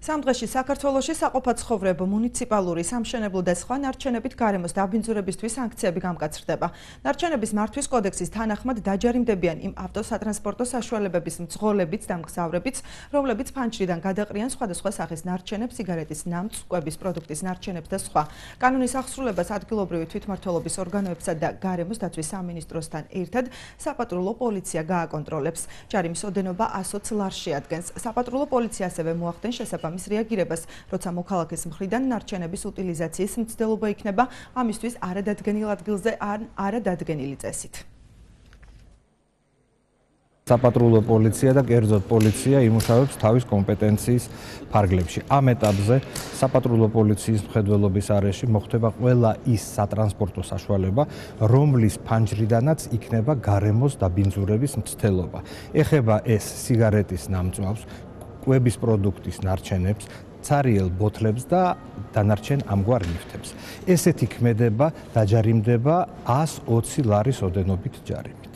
სამ დღეში საქართველოში საყოფაცხოვრებო, მუნიციპალური, სამშენებლო და სხვა ნარჩენებით გარემოს დაბინძურებისთვის სანქციები გამკაცრდება. ნარჩენების მართვის კოდექსის თანახმად დაჯარიმდებიან იმ ავტოსატრანსპორტო საშუალებების მძღოლებიც და მგზავრებიც, რომლებიც ფანჯრიდან გადაყრიან სხვადასხვა სახის ნარჩენებს, სიგარეტის ნამტს, კვების პროდუქტის ნარჩენებს და სხვა. კანონის ახსრულებას ადგილობრივი თვითმმართველობის ორგანოებსა და გარემოს დაცვის სამინისტროსთან ერთად საპატრულო პოლიცია გააკონტროლებს. ჯარიმის ოდენობა 120 ლარს შეადგენს. საპატრულო პოლიცია ასევე მოახდენს შესაბამის რეაგირებას, როცა მოქალაქის მხრიდან ნარჩენების უტილიზაციის მცდელობა იქნება ამისთვის არადადგენილ ადგილზე ან არადადგენილი წესით. საპატრულო პოლიცია და კერძოდ პოლიცია იმუშავებს თავის კომპეტენციის ფარგლებში. ამ ეტაპზე საპატრულო პოლიციის მხედველობის არეში მოხდება ყველა ის სატრანსპორტო საშუალება, რომლის ფანჯრიდანაც იქნება გარემოს დაბინძურების მცდელობა. ეხება ეს სიგარეტის ნამწვავს, კვების პროდუქტის ნარჩენებს, ცარიელ ბოთლებს და დანარჩენ ამგვარ ლიფტებს. ესეთი ქმედება დაჯარიმდება 120 ლარის ოდენობით ჯარიმით.